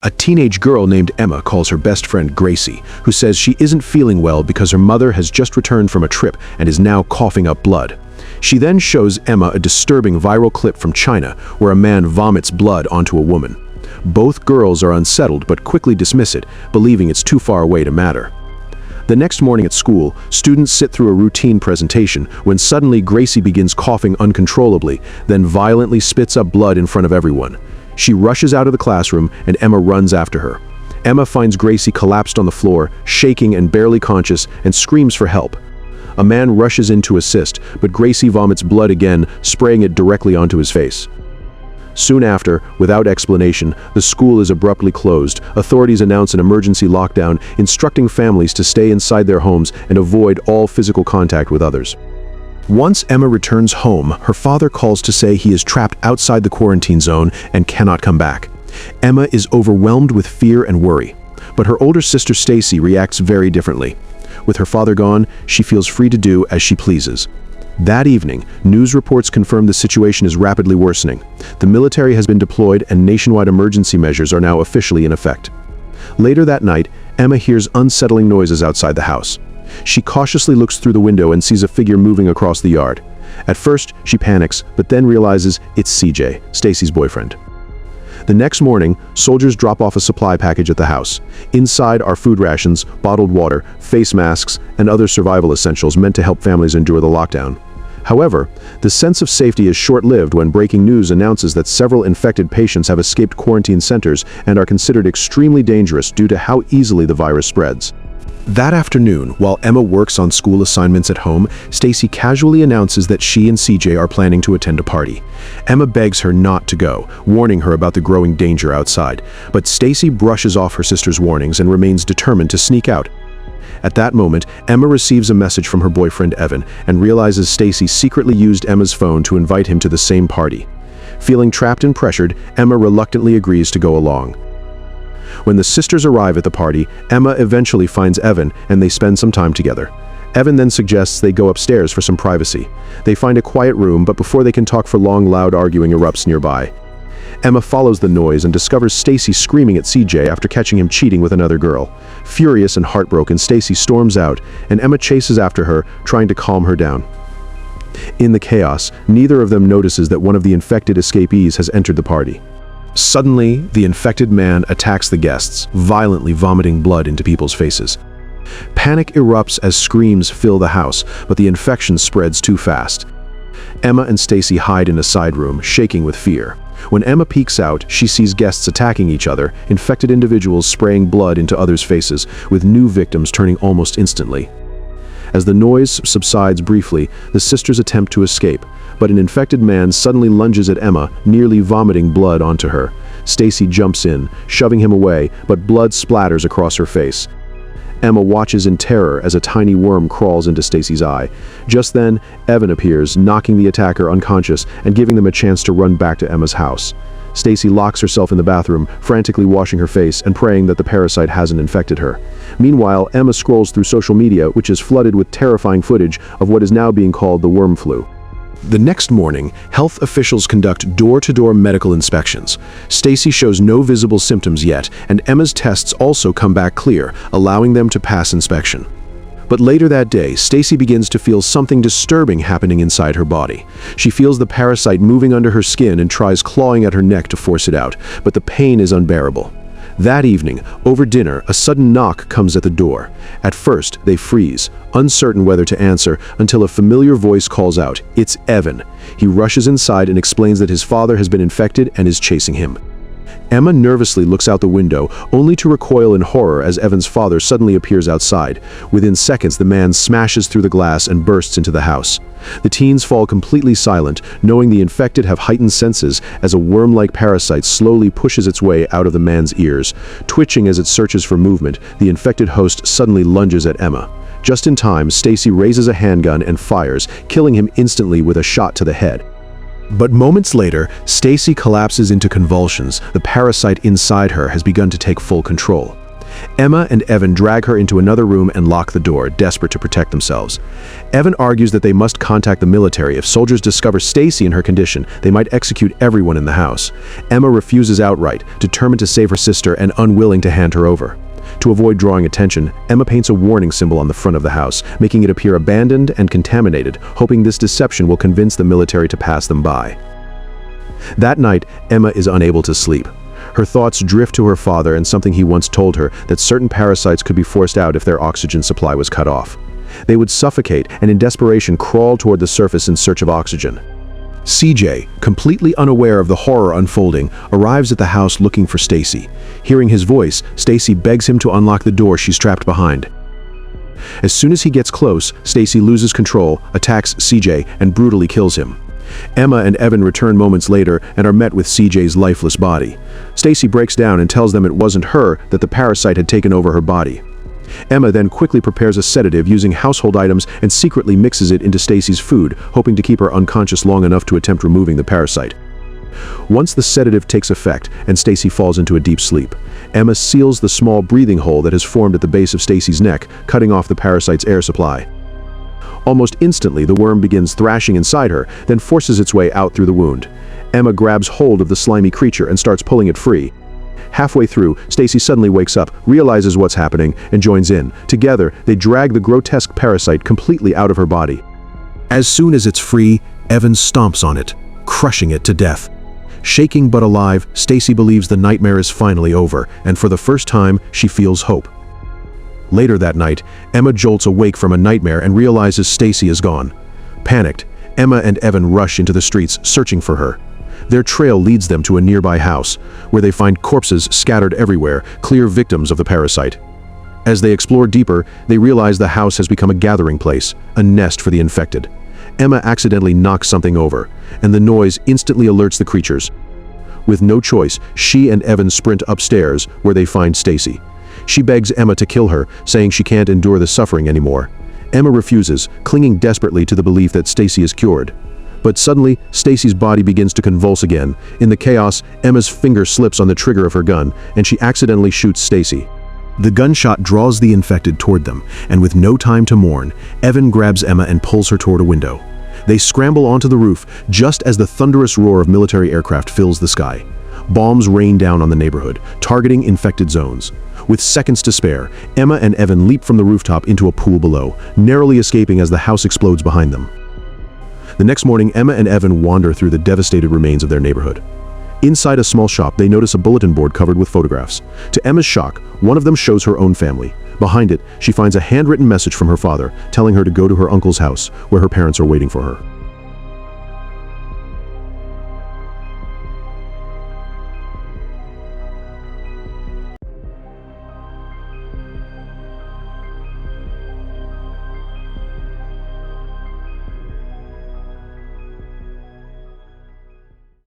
A teenage girl named Emma calls her best friend Gracie, who says she isn't feeling well because her mother has just returned from a trip and is now coughing up blood. She then shows Emma a disturbing viral clip from China where a man vomits blood onto a woman. Both girls are unsettled but quickly dismiss it, believing it's too far away to matter. The next morning at school, students sit through a routine presentation when suddenly Gracie begins coughing uncontrollably, then violently spits up blood in front of everyone. She rushes out of the classroom and Emma runs after her. Emma finds Gracie collapsed on the floor, shaking and barely conscious, and screams for help. A man rushes in to assist, but Gracie vomits blood again, spraying it directly onto his face. Soon after, without explanation, the school is abruptly closed. Authorities announce an emergency lockdown, instructing families to stay inside their homes and avoid all physical contact with others. Once Emma returns home, her father calls to say he is trapped outside the quarantine zone and cannot come back. Emma is overwhelmed with fear and worry, but her older sister Stacy reacts very differently. With her father gone, she feels free to do as she pleases. That evening, news reports confirm the situation is rapidly worsening. The military has been deployed and nationwide emergency measures are now officially in effect. Later that night, Emma hears unsettling noises outside the house. She cautiously looks through the window and sees a figure moving across the yard. At first, she panics, but then realizes it's CJ, Stacy's boyfriend. The next morning, soldiers drop off a supply package at the house. Inside are food rations, bottled water, face masks, and other survival essentials meant to help families endure the lockdown. However, the sense of safety is short-lived when breaking news announces that several infected patients have escaped quarantine centers and are considered extremely dangerous due to how easily the virus spreads. That afternoon, while Emma works on school assignments at home, Stacy casually announces that she and CJ are planning to attend a party. Emma begs her not to go, warning her about the growing danger outside, but Stacy brushes off her sister's warnings and remains determined to sneak out. At that moment, Emma receives a message from her boyfriend Evan and realizes Stacy secretly used Emma's phone to invite him to the same party. Feeling trapped and pressured, Emma reluctantly agrees to go along. When the sisters arrive at the party, Emma eventually finds Evan and they spend some time together. Evan then suggests they go upstairs for some privacy. They find a quiet room, but before they can talk for long, loud arguing erupts nearby. Emma follows the noise and discovers Stacy screaming at CJ after catching him cheating with another girl. Furious and heartbroken, Stacy storms out, and Emma chases after her, trying to calm her down. In the chaos, neither of them notices that one of the infected escapees has entered the party. Suddenly, the infected man attacks the guests, violently vomiting blood into people's faces. Panic erupts as screams fill the house, but the infection spreads too fast. Emma and Stacy hide in a side room, shaking with fear. When Emma peeks out, she sees guests attacking each other, infected individuals spraying blood into others' faces, with new victims turning almost instantly. As the noise subsides briefly, the sisters attempt to escape, but an infected man suddenly lunges at Emma, nearly vomiting blood onto her. Stacy jumps in, shoving him away, but blood splatters across her face. Emma watches in terror as a tiny worm crawls into Stacy's eye. Just then, Evan appears, knocking the attacker unconscious and giving them a chance to run back to Emma's house. Stacy locks herself in the bathroom, frantically washing her face and praying that the parasite hasn't infected her. Meanwhile, Emma scrolls through social media, which is flooded with terrifying footage of what is now being called the worm flu. The next morning, health officials conduct door-to-door medical inspections. Stacy shows no visible symptoms yet, and Emma's tests also come back clear, allowing them to pass inspection. But later that day, Stacy begins to feel something disturbing happening inside her body. She feels the parasite moving under her skin and tries clawing at her neck to force it out, but the pain is unbearable. That evening, over dinner, a sudden knock comes at the door. At first, they freeze, uncertain whether to answer, until a familiar voice calls out, "It's Evan." He rushes inside and explains that his father has been infected and is chasing him. Emma nervously looks out the window, only to recoil in horror as Evan's father suddenly appears outside. Within seconds, the man smashes through the glass and bursts into the house. The teens fall completely silent, knowing the infected have heightened senses as a worm-like parasite slowly pushes its way out of the man's ears. Twitching as it searches for movement, the infected host suddenly lunges at Emma. Just in time, Stacy raises a handgun and fires, killing him instantly with a shot to the head. But moments later, Stacy collapses into convulsions. The parasite inside her has begun to take full control. Emma and Evan drag her into another room and lock the door, desperate to protect themselves. Evan argues that they must contact the military. If soldiers discover Stacy in her condition, they might execute everyone in the house. Emma refuses outright, determined to save her sister and unwilling to hand her over. To avoid drawing attention, Emma paints a warning symbol on the front of the house, making it appear abandoned and contaminated, hoping this deception will convince the military to pass them by. That night, Emma is unable to sleep. Her thoughts drift to her father and something he once told her, that certain parasites could be forced out if their oxygen supply was cut off. They would suffocate and in desperation crawl toward the surface in search of oxygen. CJ, completely unaware of the horror unfolding, arrives at the house looking for Stacy. Hearing his voice, Stacy begs him to unlock the door she's trapped behind. As soon as he gets close, Stacy loses control, attacks CJ, and brutally kills him. Emma and Evan return moments later and are met with CJ's lifeless body. Stacy breaks down and tells them it wasn't her, that the parasite had taken over her body. Emma then quickly prepares a sedative using household items and secretly mixes it into Stacy's food, hoping to keep her unconscious long enough to attempt removing the parasite. Once the sedative takes effect and Stacy falls into a deep sleep, Emma seals the small breathing hole that has formed at the base of Stacy's neck, cutting off the parasite's air supply. Almost instantly, the worm begins thrashing inside her, then forces its way out through the wound. Emma grabs hold of the slimy creature and starts pulling it free. Halfway through, Stacy suddenly wakes up, realizes what's happening, and joins in. Together, they drag the grotesque parasite completely out of her body. As soon as it's free, Evan stomps on it, crushing it to death. Shaking but alive, Stacy believes the nightmare is finally over, and for the first time, she feels hope. Later that night, Emma jolts awake from a nightmare and realizes Stacy is gone. Panicked, Emma and Evan rush into the streets, searching for her. Their trail leads them to a nearby house, where they find corpses scattered everywhere, clear victims of the parasite. As they explore deeper, they realize the house has become a gathering place, a nest for the infected. Emma accidentally knocks something over, and the noise instantly alerts the creatures. With no choice, she and Evan sprint upstairs, where they find Stacy. She begs Emma to kill her, saying she can't endure the suffering anymore. Emma refuses, clinging desperately to the belief that Stacy is cured. But suddenly, Stacy's body begins to convulse again. In the chaos, Emma's finger slips on the trigger of her gun, and she accidentally shoots Stacy. The gunshot draws the infected toward them, and with no time to mourn, Evan grabs Emma and pulls her toward a window. They scramble onto the roof just as the thunderous roar of military aircraft fills the sky. Bombs rain down on the neighborhood, targeting infected zones. With seconds to spare, Emma and Evan leap from the rooftop into a pool below, narrowly escaping as the house explodes behind them. The next morning, Emma and Evan wander through the devastated remains of their neighborhood. Inside a small shop, they notice a bulletin board covered with photographs. To Emma's shock, one of them shows her own family. Behind it, she finds a handwritten message from her father, telling her to go to her uncle's house, where her parents are waiting for her.